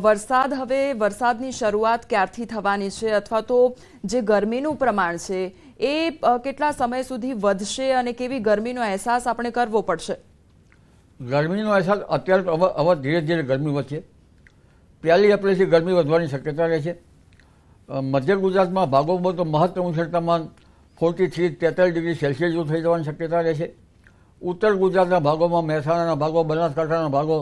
વરસાદ હવે વરસાદની શરૂઆત ક્યારથી થવાની છે અથવા તો જે ગરમીનું પ્રમાણ છે એ કેટલા સમય સુધી વધશે અને કેવી ગરમીનો અહેસાસ આપણે કરવો પડશે? ગરમીનો અહેસાસ અત્યારે હવે ધીરે ધીરે ગરમી વધશે. 1 એપ્રિલથી ગરમી વધવાની શક્યતા રહે છે. મધ્ય ગુજરાતમાં ભાગોમાં તો મહત્તમ ઉષ્ણતામાન 43-43 ડિગ્રી સેલ્સિયસ જેવું થઈ જવાની શક્યતા રહે છે. ઉત્તર ગુજરાતના ભાગોમાં, મહેસાણાના ભાગો, બનાસકાંઠાના ભાગો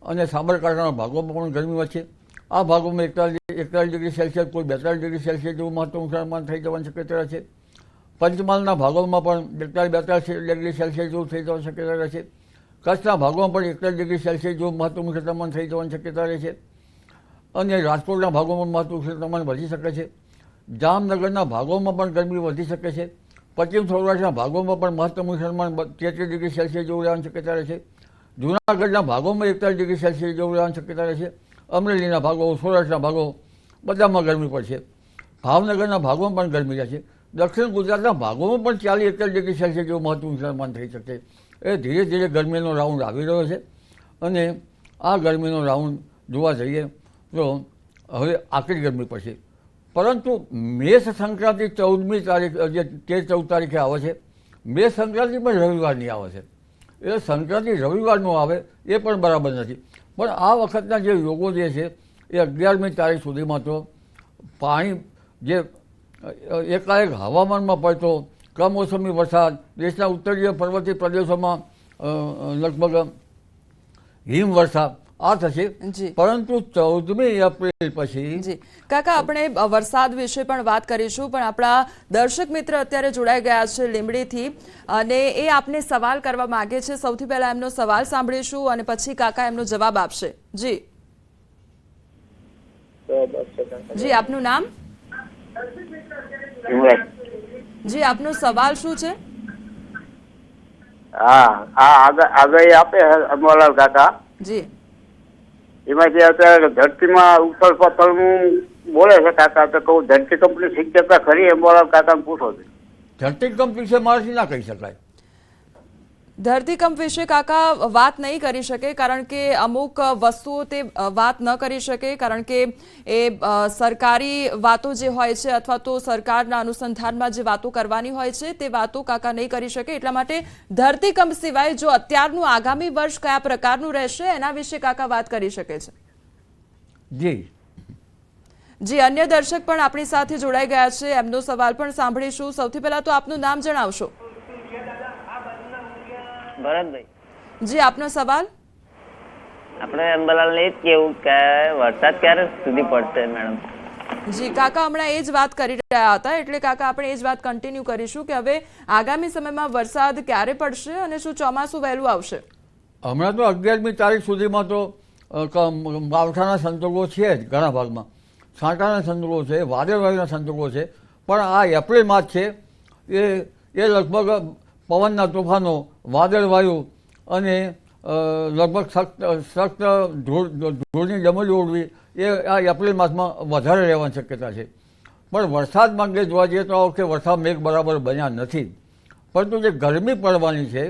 અને સાબરકાંઠાના ભાગોમાં પણ ગરમી વધશે. આ ભાગોમાં 41 ડિગ્રી સેલ્સિયસ, કોઈ 42 ડિગ્રી સેલ્સિયસ જેવું મહત્તમ ઉષ્ણતામાન થઈ જવાની શક્યતા રહે છે. પંચમહાલના ભાગોમાં પણ 42 ડિગ્રી સેલ્સિયસ જેવું થઈ જવાની શક્યતા રહે છે. કચ્છના ભાગોમાં પણ 41 ડિગ્રી સેલ્સિયસ જેવું મહત્તમ ઉષ્ણતામાન થઈ જવાની શક્યતા રહે છે. અને રાજકોટના ભાગોમાં મહત્તમ ઉષ્ણતામાન વધી શકે છે. જામનગરના ભાગોમાં પણ ગરમી વધી શકે છે. પશ્ચિમ સૌરાષ્ટ્રના ભાગોમાં પણ મહત્તમ ઉષ્ણતામાન 33 ડિગ્રી સેલ્સિયસ જેવું રહેવાની શક્યતા રહે છે. જૂનાગઢના ભાગોમાં 41 ડિગ્રી સેલ્સિયસ જેવું રહેવાની શક્યતા રહે છે. અમરેલીના ભાગો, સૌરાષ્ટ્રના ભાગો બધામાં ગરમી પડશે. ભાવનગરના ભાગોમાં પણ ગરમી રહેશે. દક્ષિણ ગુજરાતના ભાગોમાં પણ 40-41 ડિગ્રી સેલ્સિયસ જેવું મહત્તમ ઉષ્ણતામાન થઈ શકે. એ ધીરે ધીરે ગરમીનો રાઉન્ડ આવી રહ્યો છે અને આ ગરમીનો રાઉન્ડ જોવા જઈએ તો હવે આકરી ગરમી પડશે. પરંતુ મેષ સંક્રાંતિ 14મી તારીખ, જે 13-14 તારીખે આવે છે, મેષ સંક્રાંતિ પણ રવિવારની આવે છે. એટલે સંક્રાંતિ રવિવારનું આવે એ પણ બરાબર નથી. પણ આ વખતના જે યોગો જે છે એ 11મી તારીખ સુધીમાં તો પાણી જે એકાએક હવામાનમાં પડતો કમોસમી વરસાદ, દેશના ઉત્તરીય પર્વતીય પ્રદેશોમાં લગભગ હિમવર્ષા આ થશે. પરંતુ 14મી એપ્રિલ પછી જી કાકા, આપણે વરસાદ વિશે પણ વાત કરીશું, પણ આપણા દર્શક મિત્ર અત્યારે જોડાઈ ગયા છે લીંબડીથી અને એ આપને સવાલ કરવા માંગે છે. સૌથી પહેલા એમનો સવાલ સાંભળીશું અને પછી કાકા એમનો જવાબ આપશે. જી જી, આપનું નામ? જી, આપનો સવાલ શું છે? આગાહી આપે અમરલાલ કાકા. જી, એમાંથી અત્યારે ધરતીમાં ઉથલ પાથલનું બોલે છે કાકા, તો કહું ધરતી કંપની શક્યતા ખરી? અમરલાલ કાકા પૂછો છે. ધરતી કંપ વિશે મારાથી ના કહી શકાય. ધરતીકંપ વિશે કાકા વાત નહીં કરી શકે, કારણ કે અમુક વસ્તુઓ તે વાત ન કરી શકે, કારણ કે એ સરકારી વાતો જે હોય છે અથવા તો સરકારના અનુસંધાનમાં જે વાતો કરવાની હોય છે તે વાતો કાકા નહીં કરી શકે. એટલા માટે ધરતીકંપ સિવાય જો અત્યારનું આગામી વર્ષ કયા પ્રકારનું રહેશે એના વિશે કાકા વાત કરી શકે છે. જી જી, અન્ય દર્શક પણ આપણી સાથે જોડાઈ ગયા છે, એમનો સવાલ પણ સાંભળીશું. સૌથી પહેલા તો આપનું નામ જણાવશો? ભરતભાઈ. જી, આપનો સવાલ? આપણે અંબાલાલને એ જ કેવું કે વરસાદ ક્યારે સુધી પડશે મેડમ? જી કાકા, હમણાં એ જ વાત કરી રહ્યા હતા, એટલે કાકા આપણે એ જ વાત કન્ટિન્યુ કરીશું કે હવે આગામી સમયમાં વરસાદ ક્યારે પડશે અને શું ચોમાસું વહેલું આવશે? હમણાં તો 11મી તારીખ સુધીમાં તો માવઠાના સંજોગો છે જ ઘણા ભાગમાં, છાંટાના સંજોગો છે, વાદળવાયુના સંજોગો છે. પણ આ એપ્રિલ માસ છે એ લગભગ પવનના તોફાનો, વાદળવાયુ અને લગભગ સખ્ત ધૂળની ડમરી ઉડવી એ આ એપ્રિલ માસમાં વધારે રહેવાની શક્યતા છે. પણ વરસાદ માગે જોવા જઈએ તો આ વખતે વરસાદ મેઘ બરાબર બન્યા નથી. પરંતુ જે ગરમી પડવાની છે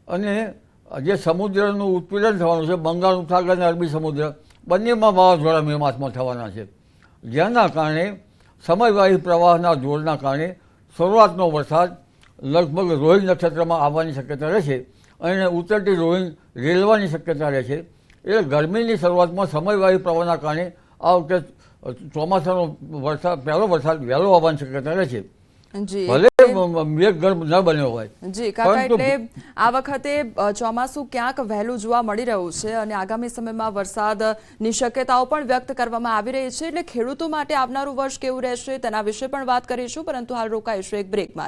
અને જે સમુદ્રનું ઉત્પીડન થવાનું છે, બંગાળ ઉપસાગર અને અરબી સમુદ્ર બંનેમાં વાવાઝોડા મે માસમાં થવાના છે, જેના કારણે સમયવાહી પ્રવાહના જોરના કારણે શરૂઆતનો વરસાદ લગભગ રોહિણી નક્ષત્રમાં આવવાની શક્યતા રહેશે અને ઉત્તરથી રોહિણી રેલવાની શક્યતા રહેશે. એટલે ગરમીની શરૂઆતમાં સમયવાહી પ્રવાહના કારણે આ વખતે ચોમાસાનો વરસાદ, પહેલો વરસાદ વહેલો આવવાની શક્યતા રહેશે. ભલે મેઘગર્ભ ન બન્યો હોય. જી કાકા, એટલે આ વખતે ચોમાસું ક્યાંક વહેલું જોવા મળી રહ્યું છે અને આગામી સમયમાં વરસાદની શક્યતાઓ પણ વ્યક્ત કરવામાં આવી રહી છે. એટલે ખેડૂતો માટે આવનારું વર્ષ કેવું રહેશે તેના વિશે પણ વાત કરીશું, પરંતુ હાલ રોકાઈશું એક બ્રેક માટે.